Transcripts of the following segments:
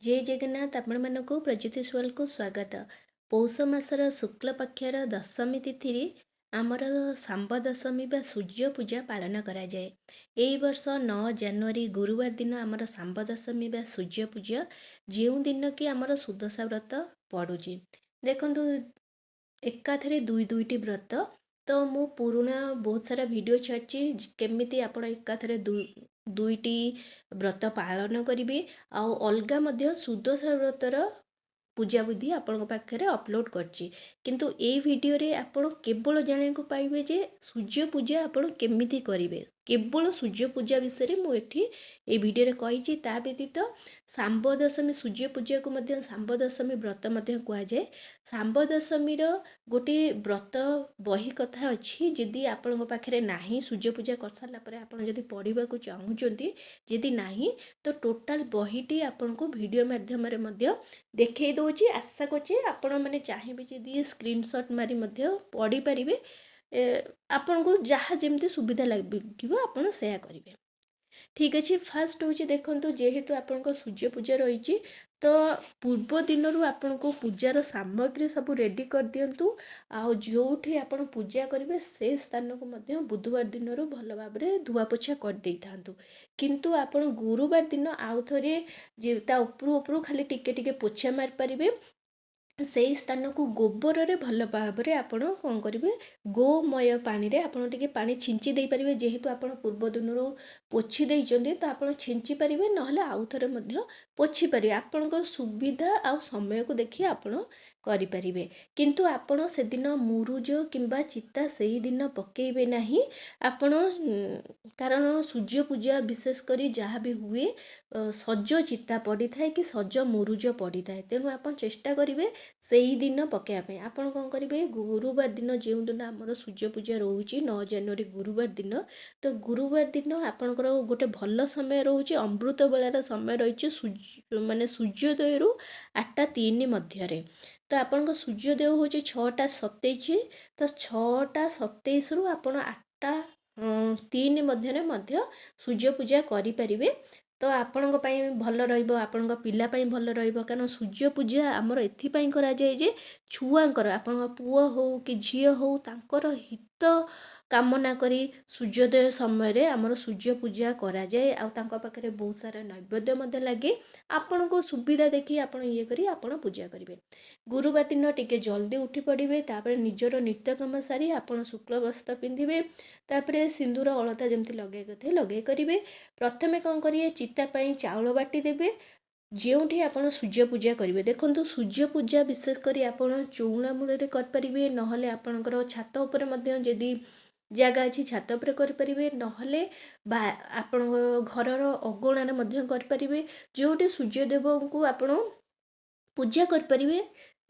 जय जगन्नाथ ଆପଣମାନଙ୍କୁ ପ୍ରଜ୍ୟୋତିଷୱାଲକୁ ସ୍ୱାଗତ। ପୌଷ ମାସର ଶୁକ୍ଳ ପକ୍ଷର ଦଶମୀ ତିଥିରେ ଆମର ଶାମ୍ବ ଦଶମୀ ବା ସୂର୍ଯ୍ୟ ପୂଜା ପାଳନ କରାଯାଏ। ଏହି ବର୍ଷ 9 ଜାନୁଆରୀ ଗୁରୁବାର ଦିନ ଆମର ଶାମ୍ବ ଦଶମୀ ବା ସୂର୍ଯ୍ୟ ପୂଜା, ଯେଉଁ ଦିନ କି ଆମର ସୁଦଶା ବ୍ରତ ପଡ଼ୁଛି। ଦେଖନ୍ତୁ ଏକାଥରେ ଦୁଇଟି ବ୍ରତ। ତ ମୁଁ ପୁରୁଣା ବହୁତ ସାରା ଭିଡ଼ିଓ ଛାଡ଼ିଛି କେମିତି ଆପଣ ଏକାଥରେ ଦୁଇଟି ବ୍ରତ ପାଳନ କରିବେ। ଆଉ ଅଲଗା ମଧ୍ୟ ସୁଦଶା ବ୍ରତର ପୂଜାବିଧି ଆପଣଙ୍କ ପାଖରେ ଅପଲୋଡ଼ କରିଛି। କିନ୍ତୁ ଏଇ ଭିଡ଼ିଓରେ ଆପଣ କେବଳ ଜାଣିବାକୁ ପାଇବେ ଯେ ସୂର୍ଯ୍ୟ ପୂଜା ଆପଣ କେମିତି କରିବେ। କେବଳ ସୂର୍ଯ୍ୟ ପୂଜା ବିଷୟରେ ମୁଁ ଏଠି এই ଭିଡ଼ିଓରେ କହିଛି। ତା ବ୍ୟତୀତ ଶାମ୍ବ ଦଶମୀ ସୂର୍ଯ୍ୟ ପୂଜାକୁ ମଧ୍ୟ ଶାମ୍ବ ଦଶମୀ ବ୍ରତ ମଧ୍ୟ କୁହାଯାଏ। ଶାମ୍ବ ଦଶମୀର ଗୋଟିଏ ବ୍ରତ ବହି କଥା ଅଛି। ଯଦି ଆପଣଙ୍କ ପାଖରେ ନାହିଁ, ସୂର୍ଯ୍ୟ ପୂଜା କରିସାରିଲା ପରେ ଆପଣ ଯଦି ପଢ଼ିବାକୁ ଚାହୁଁଛନ୍ତି, ଯଦି ନାହିଁ ତ ଟୋଟାଲ ବହିଟି ଆପଣଙ୍କୁ ଭିଡ଼ିଓ ମାଧ୍ୟମରେ ମଧ୍ୟ ଦେଖେଇ ଦେଉଛି। ଆଶା କରୁଛି ଆପଣମାନେ ଚାହିଁବେ ଯଦି ସ୍କ୍ରିନଶଟ୍ ମାରି ମଧ୍ୟ ପଢ଼ିପାରିବେ। ଆପଣଙ୍କୁ ଯାହା ଯେମିତି ସୁବିଧା ଲାଗିବ ଆପଣ ସେୟା କରିବେ। ଠିକ୍ ଅଛି, ଫାର୍ଷ୍ଟ ହେଉଛି ଦେଖନ୍ତୁ, ଯେହେତୁ ଆପଣଙ୍କ ସୂର୍ଯ୍ୟ ପୂଜା ରହିଛି ତ ପୂର୍ବ ଦିନରୁ ଆପଣଙ୍କୁ ପୂଜାର ସାମଗ୍ରୀ ସବୁ ରେଡ଼ି କରିଦିଅନ୍ତୁ। ଆଉ ଯେଉଁଠି ଆପଣ ପୂଜା କରିବେ ସେ ସ୍ଥାନକୁ ମଧ୍ୟ ବୁଧବାର ଦିନରୁ ଭଲ ଭାବରେ ଧୁଆପୋଛା କରିଦେଇଥାନ୍ତୁ। କିନ୍ତୁ ଆପଣ ଗୁରୁବାର ଦିନ ଆଉ ଥରେ ତା ଉପରୁ ଖାଲି ଟିକେ ପୋଛା ମାରିପାରିବେ। ସେଇ ସ୍ଥାନକୁ ଗୋବରରେ ଭଲ ଭାବରେ ଆପଣ କ'ଣ କରିବେ, ଗୋମୟ ପାଣିରେ ଆପଣ ଟିକେ ପାଣି ଛିଞ୍ଚି ଦେଇପାରିବେ। ଯେହେତୁ ଆପଣ ପୂର୍ବ ଦିନରୁ ପୋଛି ଦେଇଛନ୍ତି ତ ଆପଣ ଛିଞ୍ଚି ପାରିବେ, ନହେଲେ ଆଉ ଥରେ ମଧ୍ୟ ପୋଛି ପାରିବେ। ଆପଣଙ୍କର ସୁବିଧା ଆଉ ସମୟକୁ ଦେଖି ଆପଣ କରିପାରିବେ। କିନ୍ତୁ ଆପଣ ସେଦିନ ମୁରୁଜ କିମ୍ବା ଚିତା ସେଇଦିନ ପକେଇବେ ନାହିଁ। ଆପଣ କାରଣ ସୂର୍ଯ୍ୟ ପୂଜା ବିଶେଷ କରି ଯାହା ବି ହୁଏ ସଜ ଚିତା ପଡ଼ିଥାଏ କି ସଜ ମୁରୁଜ ପଡ଼ିଥାଏ। ତେଣୁ ଆପଣ ଚେଷ୍ଟା କରିବେ ସେଇଦିନ ପକାଇବା ପାଇଁ। ଆପଣ କ'ଣ କରିବେ, ଗୁରୁବାର ଦିନ ଯେଉଁଦିନ ଆମର ସୂର୍ଯ୍ୟ ପୂଜା ରହୁଛି 9 ଜାନୁଆରୀ ଗୁରୁବାର ଦିନ, ତ ଗୁରୁବାର ଦିନ ଆପଣଙ୍କର ଗୋଟେ ଭଲ ସମୟ ରହୁଛି, ଅମୃତ ବେଳାର ସମୟ ରହିଛି ସୂର୍ଯ୍ୟୋଦୟରୁ 8ଟା 3 ମଧ୍ୟରେ। ତ ଆପଣଙ୍କ ସୂର୍ଯ୍ୟୋଦୟ ହେଉଛି 6ଟା 27। ତ 6ଟା 27ରୁ ଆପଣ 8ଟା 3 ମଧ୍ୟରେ ମଧ୍ୟ ସୂର୍ଯ୍ୟ ପୂଜା କରିପାରିବେ। ତ ଆପଣଙ୍କ ପାଇଁ ଭଲ ରହିବ, ଆପଣଙ୍କ ପିଲା ପାଇଁ ଭଲ ରହିବ। କାରଣ ସୂର୍ଯ୍ୟ ପୂଜା ଆମର ଏଥିପାଇଁ କରାଯାଏ ଯେ ଛୁଆଙ୍କର, ଆପଣଙ୍କ ପୁଅ ହେଉ କି ଝିଅ ହେଉ, ତାଙ୍କର ହିତ କାମନା କରି ସୂର୍ଯ୍ୟୋଦୟ ସମୟରେ ଆମର ସୂର୍ଯ୍ୟ ପୂଜା କରାଯାଏ। ଆଉ ତାଙ୍କ ପାଖରେ ବହୁତ ସାରା ନୈବେଦ୍ୟ ମଧ୍ୟ ଲାଗେ। ଆପଣଙ୍କୁ ସୁବିଧା ଦେଖି ଆପଣ ଇଏ କରି ଆପଣ ପୂଜା କରିବେ। ଗୁରୁବାର ଦିନ ଟିକେ ଜଲ୍ଦି ଉଠି ପଡ଼ିବେ। ତାପରେ ନିଜର ନିତ୍ୟକର୍ମ ସାରି ଆପଣ ଶୁକ୍ଳ ବସ୍ତ୍ର ପିନ୍ଧିବେ। ତାପରେ ସିନ୍ଦୁର ଅଳତା ଯେମିତି ଲଗେଇବା କଥା ଲଗେଇ କରିବେ। ପ୍ରଥମେ କ'ଣ କରିବେ, ଚିତା ପାଇଁ ଚାଉଳ ବାଟି ଦେବେ। ଯେଉଁଠି ଆପଣ ସୂର୍ଯ୍ୟ ପୂଜା କରିବେ, ଦେଖନ୍ତୁ ସୂର୍ଯ୍ୟ ପୂଜା ବିଶେଷ କରି ଆପଣ ଚଉରା ମୂଳରେ କରିପାରିବେ, ନହେଲେ ଆପଣଙ୍କର ଛାତ ଉପରେ ମଧ୍ୟ ଯଦି ଜାଗା ଅଛି ଛାତ ଉପରେ କରିପାରିବେ, ନହେଲେ ବା ଆପଣଙ୍କ ଘରର ଅଗଣାରେ ମଧ୍ୟ କରିପାରିବେ। ଯେଉଁଠି ସୂର୍ଯ୍ୟଦେବଙ୍କୁ ଆପଣ ପୂଜା କରିପାରିବେ,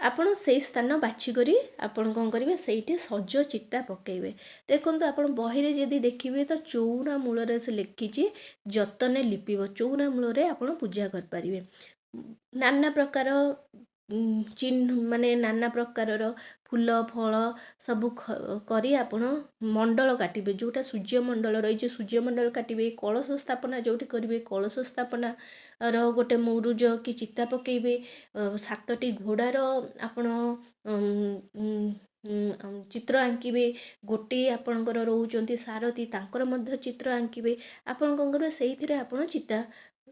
ଆପଣ ସେଇ ସ୍ଥାନ ବାଛିକରି ଆପଣ କ'ଣ କରିବେ, ସେଇଠି ସଜ ଚିତା ପକାଇବେ। ଦେଖନ୍ତୁ ଆପଣ ବହିରେ ଯଦି ଦେଖିବେ ତ ଚଉରା ମୂଳରେ ସେ ଲେଖିଛି ଯତନେ ଲିପିବ। ଚଉରା ମୂଳରେ ଆପଣ ପୂଜା କରିପାରିବେ। ନାନା ପ୍ରକାର ନାନା ପ୍ରକାରର ଫୁଲ ଫଳ ସବୁ କରି ଆପଣ ମଣ୍ଡଳ କାଟିବେ। ଯେଉଁଟା ସୂର୍ଯ୍ୟ ମଣ୍ଡଳ ରହିଛି ସୂର୍ଯ୍ୟ ମଣ୍ଡଳ କାଟିବେ। କଳସ ସ୍ଥାପନା ଯେଉଁଠି କରିବେ କଳସ ସ୍ଥାପନାର ଗୋଟେ ମୁରୁଜ କି ଚିତା ପକାଇବେ। 7ଟି ଘୋଡ଼ାର ଆପଣ ଚିତ୍ର ଆଙ୍କିବେ। ଗୋଟିଏ ଆପଣଙ୍କର ରହୁଛନ୍ତି ସାରଥୀ, ତାଙ୍କର ମଧ୍ୟ ଚିତ୍ର ଆଙ୍କିବେ। ଆପଣ କ'ଣ କରିବେ, ସେଇଥିରେ ଆପଣ ଚିତା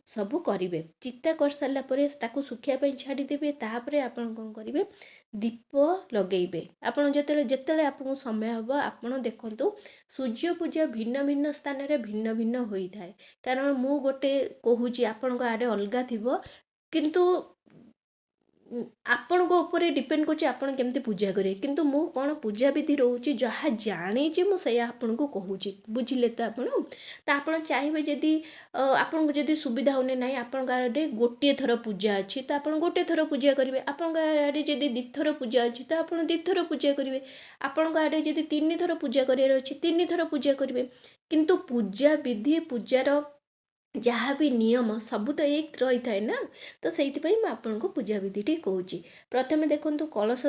ସବୁ କରିବେ। ଚିତା କରିସାରିଲା ପରେ ତାକୁ ଶୁଖିବା ପାଇଁ ଛାଡ଼ିଦେବେ। ତାପରେ ଆପଣ କ'ଣ କରିବେ, ଦୀପ ଲଗେଇବେ। ଆପଣ ଯେତେବେଳେ ଆପଣଙ୍କୁ ସମୟ ହେବ ଆପଣ ଦେଖନ୍ତୁ, ସୂର୍ଯ୍ୟ ପୂଜା ଭିନ୍ନ ଭିନ୍ନ ସ୍ଥାନରେ ଭିନ୍ନ ଭିନ୍ନ ହୋଇଥାଏ। କାରଣ ମୁଁ ଗୋଟେ କହୁଛି, ଆପଣଙ୍କ ଆଡ଼େ ଅଲଗା ଥିବ। କିନ୍ତୁ ଆପଣଙ୍କ ଉପରେ ଡିପେଣ୍ଡ କରୁଛି ଆପଣ କେମିତି ପୂଜା କରିବେ। କିନ୍ତୁ ମୁଁ କ'ଣ ପୂଜାବିଧି ରହୁଛି ଯାହା ଜାଣିଛି ମୁଁ ସେଇଆ ଆପଣଙ୍କୁ କହୁଛି। ବୁଝିଲେ ତ ଆପଣ? ତ ଆପଣ ଚାହିଁବେ ଯଦି ଆପଣଙ୍କୁ ଯଦି ସୁବିଧା ହେଉନି, ନାହିଁ ଆପଣଙ୍କ ଆଡ଼େ ଗୋଟିଏ ଥର ପୂଜା ଅଛି ତ ଆପଣ ଗୋଟିଏ ଥର ପୂଜା କରିବେ। ଆପଣଙ୍କ ଆଡ଼େ ଯଦି 2ଥର ପୂଜା ଅଛି ତ ଆପଣ 2ଥର ପୂଜା କରିବେ। ଆପଣଙ୍କ ଆଡ଼େ ଯଦି 3ଥର ପୂଜା କରିବାର ଅଛି 3ଥର ପୂଜା କରିବେ। କିନ୍ତୁ ପୂଜା ବିଧି, ପୂଜାର ଯାହା ବି ନିୟମ ସବୁ ତ ଏକ ରହିଥାଏ ନା। ତ ସେଇଥିପାଇଁ ମୁଁ ଆପଣଙ୍କୁ ପୂଜାବିଧିଟି କହୁଛି। ପ୍ରଥମେ ଦେଖନ୍ତୁ କଳସ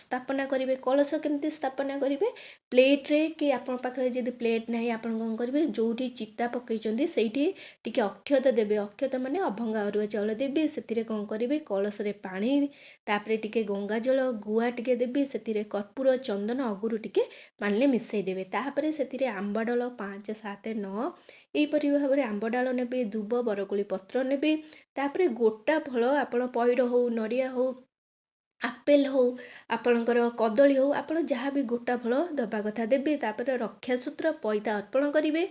ସ୍ଥାପନା କରିବେ। କଳସ କେମିତି ସ୍ଥାପନା କରିବେ? ପ୍ଲେଟ୍ରେ, କି ଆପଣଙ୍କ ପାଖରେ ଯଦି ପ୍ଲେଟ୍ ନାହିଁ ଆପଣ କ'ଣ କରିବେ, ଯେଉଁଠି ଚିତା ପକାଇଛନ୍ତି ସେଇଠି ଟିକେ ଅକ୍ଷତ ଦେବେ। ଅକ୍ଷତ ମାନେ ଅଭଙ୍ଗା ଅରୁଆ ଚାଉଳ ଦେବେ। ସେଥିରେ କ'ଣ କରିବେ, କଳସରେ ପାଣି, ତାପରେ ଟିକେ ଗଙ୍ଗାଜଳ, ଗୁଆ ଟିକେ ଦେବେ। ସେଥିରେ କର୍ପୂର, ଚନ୍ଦନ, ଅଗୁରୁ ଟିକେ ପାଣିରେ ମିଶାଇ ଦେବେ। ତାପରେ ସେଥିରେ ଆମ୍ବଡାଳ 5, 7, 9 ଏହିପରି ଭାବରେ ଆମ୍ବଡାଳ ନେବେ, ଦୁବ, ବରକୋଳି ପତ୍ର ନେବେ। ତାପରେ ଗୋଟା ଫଳ ଆପଣ ପଇଡ଼ ହଉ, ନଡ଼ିଆ ହଉ, ଆପେଲ ହଉ, ଆପଣଙ୍କର କଦଳୀ ହଉ, ଆପଣ ଯାହା ବି ଗୋଟା ଫଳ ଦେବା କଥା ଦେବେ। ତାପରେ ରକ୍ଷାସୂତ୍ର, ପଇତା ଅର୍ପଣ କରିବେ।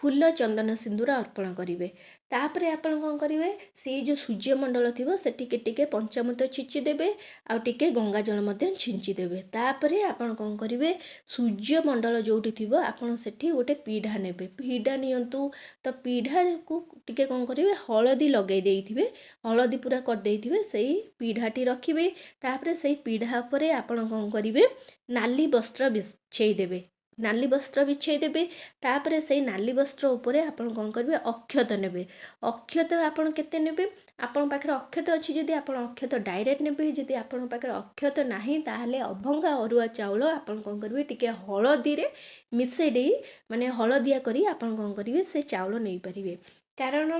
ଫୁଲ, ଚନ୍ଦନ, ସିନ୍ଦୁର ଅର୍ପଣ କରିବେ। ତାପରେ ଆପଣ କ'ଣ କରିବେ, ସେଇ ଯେଉଁ ସୂର୍ଯ୍ୟମଣ୍ଡଳ ଥିବ ସେଠିକି ଟିକେ ପଞ୍ଚାମୃତ ଛିଞ୍ଚି ଦେବେ, ଆଉ ଟିକେ ଗଙ୍ଗାଜଳ ମଧ୍ୟ ଛିଞ୍ଚି ଦେବେ। ତାପରେ ଆପଣ କ'ଣ କରିବେ, ସୂର୍ଯ୍ୟମଣ୍ଡଳ ଯେଉଁଠି ଥିବ ଆପଣ ସେଠି ଗୋଟେ ପିଢ଼ା ନେବେ। ପିଢ଼ା ନିଅନ୍ତୁ। ତ ପିଢ଼ାକୁ ଟିକେ କ'ଣ କରିବେ, ହଳଦୀ ଲଗାଇ ଦେଇଥିବେ, ହଳଦୀ ପୁରା କରିଦେଇଥିବେ, ସେଇ ପିଢ଼ାଟି ରଖିବେ। ତାପରେ ସେଇ ପିଢ଼ା ଉପରେ ଆପଣ କ'ଣ କରିବେ, ନାଲି ବସ୍ତ୍ର ବିଛେଇ ଦେବେ। ନାଲି ବସ୍ତ୍ର ବିଛେଇ ଦେବେ। ତାପରେ ସେଇ ନାଲି ବସ୍ତ୍ର ଉପରେ ଆପଣ କ'ଣ କରିବେ, ଅକ୍ଷତ ନେବେ। ଅକ୍ଷତ ଆପଣ କେତେ ନେବେ? ଆପଣଙ୍କ ପାଖରେ ଅକ୍ଷତ ଅଛି ଯଦି ଆପଣ ଅକ୍ଷତ ଡାଇରେକ୍ଟ ନେବେ। ଯଦି ଆପଣଙ୍କ ପାଖରେ ଅକ୍ଷତ ନାହିଁ ତାହେଲେ ଅଭଙ୍ଗା ଅରୁଆ ଚାଉଳ ଆପଣ କ'ଣ କରିବେ, ଟିକେ ହଳଦୀରେ ମିଶାଇ ଦେଇ, ମାନେ ହଳଦିଆ କରି ଆପଣ କ'ଣ କରିବେ, ସେ ଚାଉଳ ନେଇପାରିବେ। କାରଣ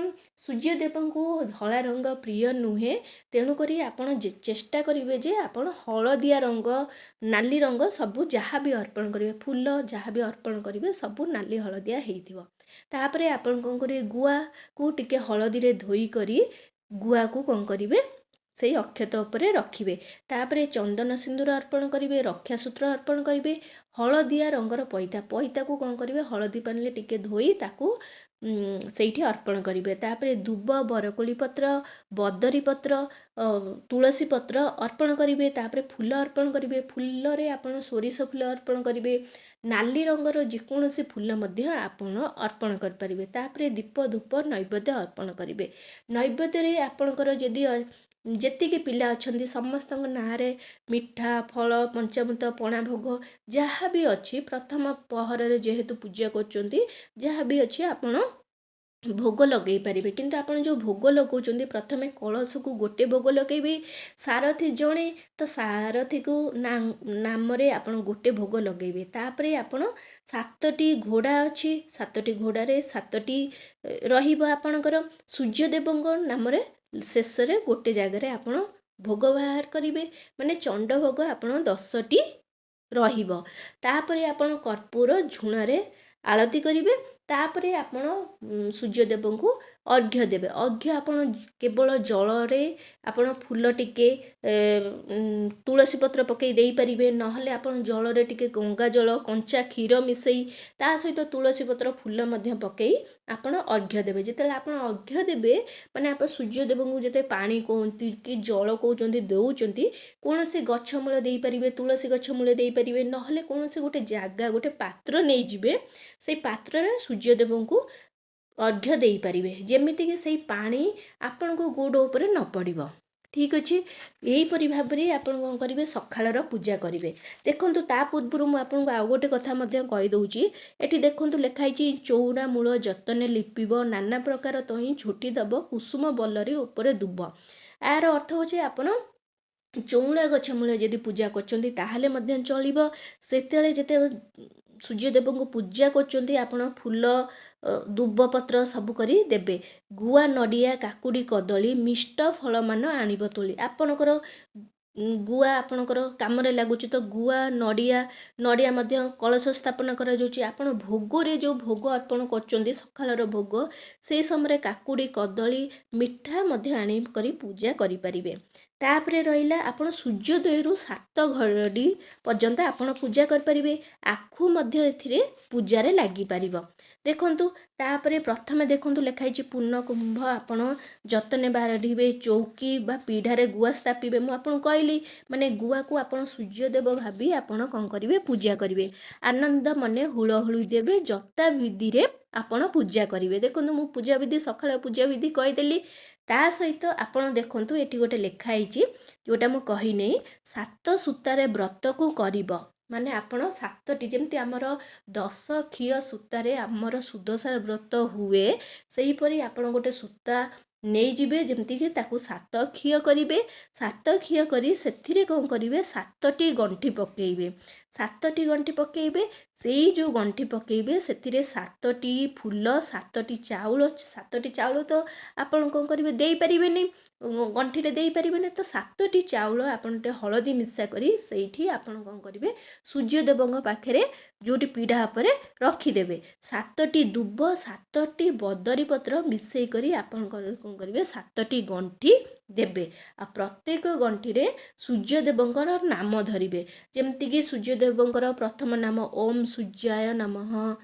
ସୂର୍ଯ୍ୟଦେବଙ୍କୁ ଧଳା ରଙ୍ଗ ପ୍ରିୟ ନୁହେଁ। ତେଣୁକରି ଆପଣ ଚେଷ୍ଟା କରିବେ ଯେ ଆପଣ ହଳଦିଆ ରଙ୍ଗ, ନାଲି ରଙ୍ଗ ସବୁ ଯାହା ବି ଅର୍ପଣ କରିବେ, ଫୁଲ ଯାହା ବି ଅର୍ପଣ କରିବେ ସବୁ ନାଲି ହଳଦିଆ ହେଇଥିବ। ତାପରେ ଆପଣ କ'ଣ କରିବେ, ଗୁଆକୁ ଟିକେ ହଳଦୀରେ ଧୋଇ କରି ଗୁଆକୁ କ'ଣ କରିବେ, ସେଇ ଅକ୍ଷତ ଉପରେ ରଖିବେ। ତାପରେ ଚନ୍ଦନ ସିନ୍ଦୁର ଅର୍ପଣ କରିବେ, ରକ୍ଷାସୂତ୍ର ଅର୍ପଣ କରିବେ, ହଳଦିଆ ରଙ୍ଗର ପଇତା, ପଇତାକୁ କ'ଣ କରିବେ, ହଳଦୀ ପାଣିରେ ଟିକେ ଧୋଇ ତାକୁ ସେଇଠି ଅର୍ପଣ କରିବେ। ତାପରେ ଦୁବ, ବରକୋଳି ପତ୍ର, ବଦରୀ ପତ୍ର, ତୁଳସୀ ପତ୍ର ଅର୍ପଣ କରିବେ। ତାପରେ ଫୁଲ ଅର୍ପଣ କରିବେ। ଫୁଲରେ ଆପଣ ସୋରିଷ ଫୁଲ ଅର୍ପଣ କରିବେ। ନାଲି ରଙ୍ଗର ଯେକୌଣସି ଫୁଲ ମଧ୍ୟ ଆପଣ ଅର୍ପଣ କରିପାରିବେ। ତାପରେ ଦୀପ, ଧୂପ, ନୈବେଦ୍ୟ ଅର୍ପଣ କରିବେ। ନୈବେଦ୍ୟରେ ଆପଣଙ୍କର ଯଦି ଯେତିକି ପିଲା ଅଛନ୍ତି ସମସ୍ତଙ୍କ ନାଁରେ ମିଠା, ଫଳ, ପଞ୍ଚାମୃତ, ପଣା ଭୋଗ ଯାହା ବି ଅଛି, ପ୍ରଥମ ପହରରେ ଯେହେତୁ ପୂଜା କରୁଛନ୍ତି, ଯାହା ବି ଅଛି ଆପଣ ଭୋଗ ଲଗେଇ ପାରିବେ। କିନ୍ତୁ ଆପଣ ଯେଉଁ ଭୋଗ ଲଗାଉଛନ୍ତି, ପ୍ରଥମେ କଳସକୁ ଗୋଟେ ଭୋଗ ଲଗେଇବେ। ସାରଥୀ ଜଣେ, ତ ସାରଥୀକୁ ନାମରେ ଆପଣ ଗୋଟେ ଭୋଗ ଲଗେଇବେ। ତାପରେ ଆପଣ 7ଟି ଘୋଡ଼ା ଅଛି, 7ଟି ଘୋଡ଼ାରେ 7ଟି ରହିବ ଆପଣଙ୍କର ସୂର୍ଯ୍ୟଦେବଙ୍କ ନାମରେ। ଶେଷରେ ଗୋଟେ ଜାଗାରେ ଆପଣ ଭୋଗ ବାହାର କରିବେ, ମାନେ ଚଣ୍ଡ ଭୋଗ ଆପଣ 10ଟି ରହିବ। ତାପରେ ଆପଣ କର୍ପୂର ଝୁଣାରେ ଆଳତି କରିବେ। ତାପରେ ଆପଣ ସୂର୍ଯ୍ୟଦେବଙ୍କୁ ଅର୍ଘ୍ୟ ଦେବେ। ଅର୍ଘ୍ୟ ଆପଣ କେବଳ ଜଳରେ ଆପଣ ଫୁଲ ଟିକେ, ତୁଳସୀ ପତ୍ର ପକାଇ ଦେଇପାରିବେ। ନହେଲେ ଆପଣ ଜଳରେ ଟିକେ ଗଙ୍ଗାଜଳ, କଞ୍ଚା କ୍ଷୀର ମିଶାଇ ତା ସହିତ ତୁଳସୀ ପତ୍ର, ଫୁଲ ମଧ୍ୟ ପକାଇ ଆପଣ ଅର୍ଘ୍ୟ ଦେବେ। ଯେତେବେଳେ ଆପଣ ଅର୍ଘ୍ୟ ଦେବେ, ମାନେ ଆପଣ ସୂର୍ଯ୍ୟଦେବଙ୍କୁ ଯେତେ ପାଣି କହୁଛନ୍ତି କି ଜଳ କହୁଛନ୍ତି ଦେଉଛନ୍ତି, କୌଣସି ଗଛ ମୂଳ ଦେଇପାରିବେ, ତୁଳସୀ ଗଛ ମୂଳେ ଦେଇପାରିବେ, ନହେଲେ କୌଣସି ଗୋଟେ ଜାଗା, ଗୋଟେ ପାତ୍ର ନେଇଯିବେ। ସେଇ ପାତ୍ରରେ ସୂର୍ଯ୍ୟଦେବଙ୍କୁ ଅର୍ଘ୍ୟ ଦେଇପାରିବେ, ଯେମିତିକି ସେଇ ପାଣି ଆପଣଙ୍କ ଗୋଡ଼ ଉପରେ ନ ପଡ଼ିବ। ଠିକ୍ ଅଛି। ଏହିପରି ଭାବରେ ଆପଣ କ'ଣ କରିବେ, ସକାଳର ପୂଜା କରିବେ। ଦେଖନ୍ତୁ ତା ପୂର୍ବରୁ ମୁଁ ଆପଣଙ୍କୁ ଆଉ ଗୋଟେ କଥା ମଧ୍ୟ କହିଦେଉଛି। ଏଠି ଦେଖନ୍ତୁ ଲେଖା ହେଇଛି, ଚଉରା ମୂଳ ଯତନେ ଲିପିବ, ନାନା ପ୍ରକାର ତହିଁ ଝୋଟି ଦେବ, କୁସୁମ ବଲ୍ଲରୀ ଉପରେ ଦୁବ। ଏହାର ଅର୍ଥ ହେଉଛି ଆପଣ ଚଉରା ଗଛ ମୂଳେ ଯଦି ପୂଜା କରୁଛନ୍ତି ତାହେଲେ ମଧ୍ୟ ଚଳିବ। ସେତେବେଳେ ଯେତେବେଳେ ସୂର୍ଯ୍ୟଦେବଙ୍କୁ ପୂଜା କରୁଛନ୍ତି ଆପଣ ଫୁଲ, ଦୁବ ପତ୍ର ସବୁ କରି ଦେବେ। ଗୁଆ, ନଡ଼ିଆ, କାକୁଡ଼ି, କଦଳୀ, ମିଷ୍ଟ ଫଳମାନ ଆଣିବ ତୋଳି। ଆପଣଙ୍କର ଗୁଆ ଆପଣଙ୍କର କାମରେ ଲାଗୁଛି, ତ ଗୁଆ, ନଡ଼ିଆ ମଧ୍ୟ କଳସ ସ୍ଥାପନ କରାଯାଉଛି। ଆପଣ ଭୋଗରେ ଯେଉଁ ଭୋଗ ଅର୍ପଣ କରୁଛନ୍ତି, ସକାଳର ଭୋଗ, ସେଇ ସମୟରେ କାକୁଡ଼ି, କଦଳୀ, ମିଠା ମଧ୍ୟ ଆଣି କରି ପୂଜା କରିପାରିବେ। ତାପରେ ରହିଲା, ଆପଣ ସୂର୍ଯ୍ୟୋଦୟରୁ 7 ଘଡ଼ି ପର୍ଯ୍ୟନ୍ତ ଆପଣ ପୂଜା କରିପାରିବେ। ଆଖୁ ମଧ୍ୟ ଏଥିରେ ପୂଜାରେ ଲାଗିପାରିବ। ଦେଖନ୍ତୁ ତାପରେ ପ୍ରଥମେ ଦେଖନ୍ତୁ ଲେଖା ହେଇଛି, ପୂର୍ଣ୍ଣ କୁମ୍ଭ ଆପଣ ଯତନେ ବାଢ଼ିବେ, ଚୌକି ବା ପିଢ଼ାରେ ଗୁଆ ସ୍ଥାପିବେ। ମୁଁ ଆପଣଙ୍କୁ କହିଲି, ମାନେ ଗୁଆକୁ ଆପଣ ସୂର୍ଯ୍ୟଦେବ ଭାବି ଆପଣ କ'ଣ କରିବେ, ପୂଜା କରିବେ। ଆନନ୍ଦ ମନେ ହୁଳହୁଳି ଦେବେ, ଯଥା ବିଧିରେ ଆପଣ ପୂଜା କରିବେ। ଦେଖନ୍ତୁ ମୁଁ ପୂଜାବିଧି, ସକାଳ ପୂଜାବିଧି କହିଦେଲି। ତା ସହିତ ଆପଣ ଦେଖନ୍ତୁ ଏଠି ଗୋଟେ ଲେଖା ହେଇଛି, ଯେଉଁଟା ମୁଁ କହିନେଇ, 7 ସୂତାରେ ବ୍ରତକୁ କରିବ। ମାନେ ଆପଣ 7ଟି ଯେମିତି ଆମର 10 ଖିଅ ସୂତାରେ ଆମର ସୁଦଶା ବ୍ରତ ହୁଏ, ସେହିପରି ଆପଣ ଗୋଟେ ସୂତା ନେଇଯିବେ, ଯେମିତିକି ତାକୁ 7 ଖିଅ କରିବେ। 7 ଖିଅ କରି ସେଥିରେ କ'ଣ କରିବେ, 7ଟି ଗଣ୍ଠି ପକେଇବେ। 7ଟି ଗଣ୍ଠି ପକେଇବେ। ସେଇ ଯେଉଁ ଗଣ୍ଠି ପକେଇବେ ସେଥିରେ 7ଟି ଫୁଲ, 7ଟି ଚାଉଳ। 7ଟି ଚାଉଳ ତ ଆପଣ କ'ଣ କରିବେ, ଦେଇପାରିବେନି, ଗଣ୍ଠିରେ ଦେଇପାରିବେନି, ତ 7ଟି ଚାଉଳ ଆପଣ ଟିକେ ହଳଦୀ ମିଶା କରି ସେଇଠି ଆପଣ କ'ଣ କରିବେ, ସୂର୍ଯ୍ୟଦେବଙ୍କ ପାଖରେ ଯେଉଁଠି ପିଢ଼ା ଉପରେ ରଖିଦେବେ। 7ଟି ଦୁବ, 7ଟି ବଦରୀ ପତ୍ର ମିଶେଇ କରି ଆପଣ କ'ଣ କରିବେ, 7ଟି ଗଣ୍ଠି ଦେବେ। ଆଉ ପ୍ରତ୍ୟେକ ଗଣ୍ଠିରେ ସୂର୍ଯ୍ୟଦେବଙ୍କର ନାମ ଧରିବେ। ଯେମିତିକି ସୂର୍ଯ୍ୟଦେବଙ୍କର ପ୍ରଥମ ନାମ ଓମ୍ ସୂର୍ଯ୍ୟାୟ ନମଃ,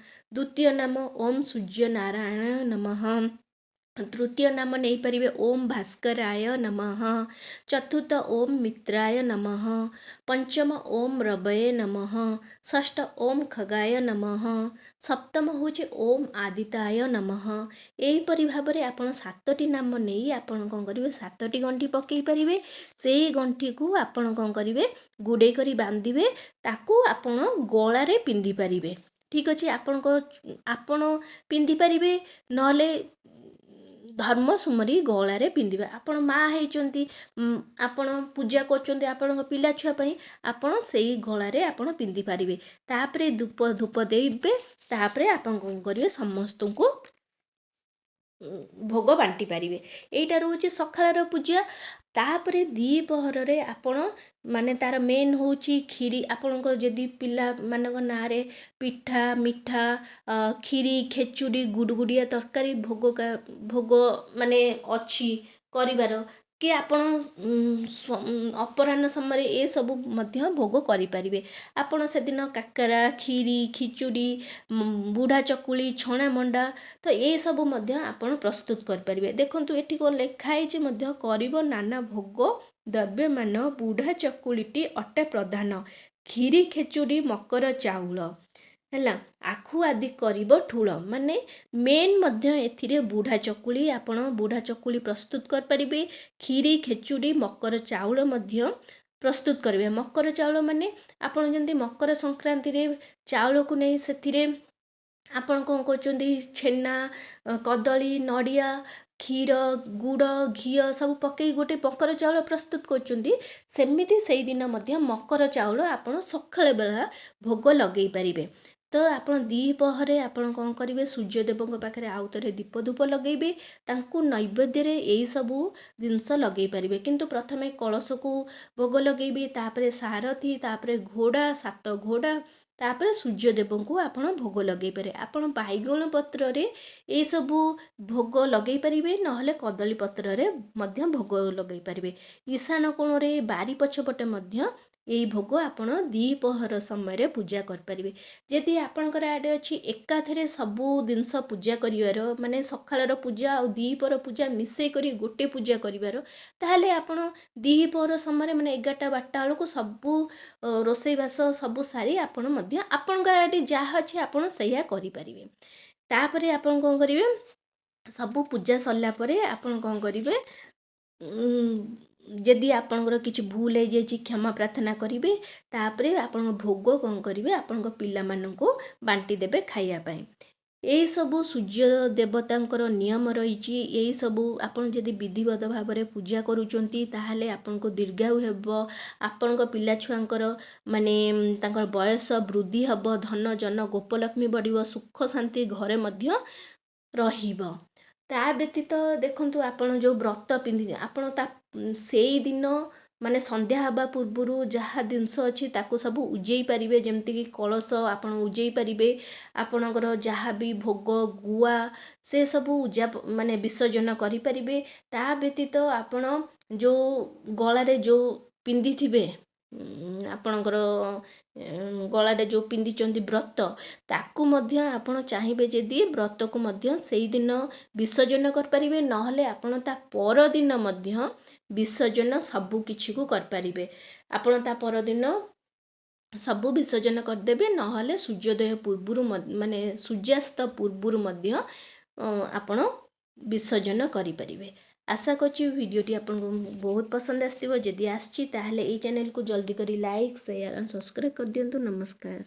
ଦ୍ୱିତୀୟ ନାମ ଓମ୍ ସୂର୍ଯ୍ୟ ନାରାୟଣ ନମଃ, ତୃତୀୟ ନାମ ନେଇପାରିବେ ଓମ୍ ଭାସ୍କରାୟ ନମଃ, ଚତୁର୍ଥ ଓମ୍ ମିତ୍ରାୟ ନମଃ, ପଞ୍ଚମ ଓମ୍ ରବୟେ ନମଃ, ଷଷ୍ଠ ଓମ୍ ଖଗାୟ ନମଃ, ସପ୍ତମ ହେଉଛି ଓମ୍ ଆଦିତାୟ ନମଃ। ଏହିପରି ଭାବରେ ଆପଣ 7ଟି ନାମ ନେଇ ଆପଣ କ'ଣ କରିବେ, 7ଟି ଗଣ୍ଠି ପକେଇ ପାରିବେ। ସେଇ ଗଣ୍ଠିକୁ ଆପଣ କ'ଣ କରିବେ, ଗୁଡ଼େଇ କରି ବାନ୍ଧିବେ। ତାକୁ ଆପଣ ଗଳାରେ ପିନ୍ଧି ପାରିବେ। ଠିକ୍ ଅଛି, ଆପଣ ପିନ୍ଧିପାରିବେ, ନହେଲେ ଧର୍ମ ସୁମରି ଗଳାରେ ପିନ୍ଧିବେ। ଆପଣ ମା ହେଇଛନ୍ତି, ଆପଣ ପୂଜା କରୁଛନ୍ତି ଆପଣଙ୍କ ପିଲା ଛୁଆ ପାଇଁ, ଆପଣ ସେଇ ଗଳାରେ ଆପଣ ପିନ୍ଧିପାରିବେ। ତାପରେ ଧୂପ ଦେବେ। ତାପରେ ଆପଣ କ'ଣ କରିବେ, ସମସ୍ତଙ୍କୁ ଭୋଗ ବାଣ୍ଟି ପାରିବେ। ଏଇଟା ରହୁଛି ସକାଳର ପୂଜା। ତାପରେ ଦ୍ୱିପହରରେ ଆପଣ ମାନେ ତାର ମେନ୍ ହେଉଛି କ୍ଷୀରି। ଆପଣଙ୍କର ଯଦି ପିଲାମାନଙ୍କ ନାଁରେ ପିଠା, ମିଠା, କ୍ଷୀରି, ଖେଚୁଡ଼ି, ଗୁଡ଼ଗୁଡ଼ିଆ ତରକାରୀ ଭୋଗ ମାନେ ଅଛି କରିବାର, କି ଆପଣ ଅପରାହ୍ନ ସମୟରେ ଏସବୁ ମଧ୍ୟ ଭୋଗ କରିପାରିବେ। ଆପଣ ସେଦିନ କାକରା, କ୍ଷୀରି, ଖିଚୁଡ଼ି, ବୁଢ଼ା ଚକୁଳି, ଛଣା ମଣ୍ଡା, ତ ଏସବୁ ମଧ୍ୟ ଆପଣ ପ୍ରସ୍ତୁତ କରିପାରିବେ। ଦେଖନ୍ତୁ ଏଠି କ'ଣ ଲେଖା ହେଇଛି ମଧ୍ୟ, କରିବ ନାନା ଭୋଗ ଦ୍ରବ୍ୟମାନ, ବୁଢ଼ା ଚକୁଳିଟି ଅଟେ ପ୍ରଧାନ, କ୍ଷୀରି ଖେଚୁଡ଼ି ମକର ଚାଉଳ ହେଲା, ଆଖୁ ଆଦି କରିବ ଠୁଳ। ମାନେ ମେନ୍ ମଧ୍ୟ ଏଥିରେ ବୁଢ଼ା ଚକୁଳି, ଆପଣ ବୁଢ଼ା ଚକୁଳି ପ୍ରସ୍ତୁତ କରିପାରିବେ। କ୍ଷୀରି, ଖେଚୁଡ଼ି, ମକର ଚାଉଳ ମଧ୍ୟ ପ୍ରସ୍ତୁତ କରିବେ। ମକର ଚାଉଳ ମାନେ ଆପଣ ଯେମିତି ମକର ସଂକ୍ରାନ୍ତିରେ ଚାଉଳକୁ ନେଇ ସେଥିରେ ଆପଣ କ'ଣ କରୁଛନ୍ତି, ଛେନା, କଦଳୀ, ନଡ଼ିଆ, କ୍ଷୀର, ଗୁଡ଼, ଘିଅ ସବୁ ପକେଇ ଗୋଟେ ମକର ଚାଉଳ ପ୍ରସ୍ତୁତ କରୁଛନ୍ତି, ସେମିତି ସେଇଦିନ ମଧ୍ୟ ମକର ଚାଉଳ ଆପଣ ସକାଳ ବେଳା ଭୋଗ ଲଗେଇ ପାରିବେ। ତ ଆପଣ ଦ୍ୱିପହରେ ଆପଣ କ'ଣ କରିବେ, ସୂର୍ଯ୍ୟଦେବଙ୍କ ପାଖରେ ଆଉ ଥରେ ଦୀପ ଧୂପ ଲଗେଇବେ। ତାଙ୍କୁ ନୈବେଦ୍ୟରେ ଏଇସବୁ ଜିନିଷ ଲଗେଇ ପାରିବେ, କିନ୍ତୁ ପ୍ରଥମେ କଳସକୁ ଭୋଗ ଲଗେଇବେ, ତାପରେ ସାରଥୀ, ତାପରେ ଘୋଡ଼ା, 7 ଘୋଡ଼ା, ତାପରେ ସୂର୍ଯ୍ୟଦେବଙ୍କୁ ଆପଣ ଭୋଗ ଲଗେଇ ପାରିବେ। ଆପଣ ବାଇଗଣ ପତ୍ରରେ ଏସବୁ ଭୋଗ ଲଗେଇ ପାରିବେ, ନହେଲେ କଦଳୀ ପତ୍ରରେ ମଧ୍ୟ ଭୋଗ ଲଗେଇ ପାରିବେ। ଇଶାନ କୋଣରେ ବାରି ପଛପଟେ ମଧ୍ୟ ଏଇ ଭୋଗ ଆପଣ ଦ୍ୱିପହର ସମୟରେ ପୂଜା କରିପାରିବେ। ଯଦି ଆପଣଙ୍କର ଆଡ଼େ ଅଛି ଏକାଥରେ ସବୁ ଜିନିଷ ପୂଜା କରିବାର, ମାନେ ସକାଳର ପୂଜା ଆଉ ଦ୍ୱିପହର ପୂଜା ମିଶେଇ କରି ଗୋଟେ ପୂଜା କରିବାର, ତାହେଲେ ଆପଣ ଦ୍ୱିପହର ସମୟରେ ମାନେ 11ଟା 12ଟା ବେଳକୁ ସବୁ ରୋଷେଇବାସ ସବୁ ସାରି ଆପଣ ମଧ୍ୟ ଆପଣଙ୍କର ଆଡ଼େ ଯାହା ଅଛି ଆପଣ ସେଇଆ କରିପାରିବେ। ତାପରେ ଆପଣ କ'ଣ କରିବେ, ସବୁ ପୂଜା ସରିଲା ପରେ ଆପଣ କ'ଣ କରିବେ, ଯଦି ଆପଣଙ୍କର କିଛି ଭୁଲ ହେଇଯାଇଛି କ୍ଷମା ପ୍ରାର୍ଥନା କରିବେ। ତାପରେ ଆପଣଙ୍କ ଭୋଗ କ'ଣ କରିବେ, ଆପଣଙ୍କ ପିଲାମାନଙ୍କୁ ବାଣ୍ଟି ଦେବେ ଖାଇବା ପାଇଁ। ଏଇସବୁ ସୂର୍ଯ୍ୟ ଦେବତାଙ୍କର ନିୟମ ରହିଛି। ଏଇସବୁ ଆପଣ ଯଦି ବିଧିବଦ୍ଧ ଭାବରେ ପୂଜା କରୁଛନ୍ତି, ତାହେଲେ ଆପଣଙ୍କୁ ଦୀର୍ଘାୟୁ ହେବ। ଆପଣଙ୍କ ପିଲା ଛୁଆଙ୍କର ମାନେ ତାଙ୍କର ବୟସ ବୃଦ୍ଧି ହେବ, ଧନ ଜନ ଗୋପଲକ୍ଷ୍ମୀ ବଢ଼ିବ, ସୁଖ ଶାନ୍ତି ଘରେ ମଧ୍ୟ ରହିବ। ତା ବ୍ୟତୀତ ଦେଖନ୍ତୁ, ଆପଣ ଯେଉଁ ବ୍ରତ ଆପଣ ସେଇଦିନ ମାନେ ସନ୍ଧ୍ୟା ହେବା ପୂର୍ବରୁ ଯାହା ଜିନିଷ ଅଛି ତାକୁ ସବୁ ଉଜେଇ ପାରିବେ। ଯେମିତିକି କଳସ ଆପଣ ଉଜେଇ ପାରିବେ, ଆପଣଙ୍କର ଯାହା ବି ଭୋଗ ଗୁଆ ସେସବୁ ମାନେ ବିସର୍ଜନ କରିପାରିବେ। ତା ବ୍ୟତୀତ ଆପଣ ଯେଉଁ ଗଳାରେ ଯେଉଁ ପିନ୍ଧିଥିବେ, ଆପଣଙ୍କର ଗଳାରେ ଯେଉଁ ପିନ୍ଧିଛନ୍ତି ବ୍ରତ, ତାକୁ ମଧ୍ୟ ଆପଣ ଚାହିଁବେ ଯଦି ବ୍ରତକୁ ମଧ୍ୟ ସେଇଦିନ ବିସର୍ଜନ କରିପାରିବେ, ନହେଲେ ଆପଣ ତା ପରଦିନ ମଧ୍ୟ ବିସର୍ଜନ ସବୁ କିଛିକୁ କରିପାରିବେ। ଆପଣ ତା ପରଦିନ ସବୁ ବିସର୍ଜନ କରିଦେବେ, ନହେଲେ ସୂର୍ଯ୍ୟୋଦୟ ପୂର୍ବରୁ ମାନେ ସୂର୍ଯ୍ୟାସ୍ତ ପୂର୍ବରୁ ମଧ୍ୟ ଆପଣ ବିସର୍ଜନ କରିପାରିବେ। आशा करछि भिडियोटी आपको बहुत पसंद आसथिबो। जदि आसछि ताहेले एई चैनल को जल्दी करी लाइक शेयर एंड सब्सक्राइब कर दियंतु। नमस्कार।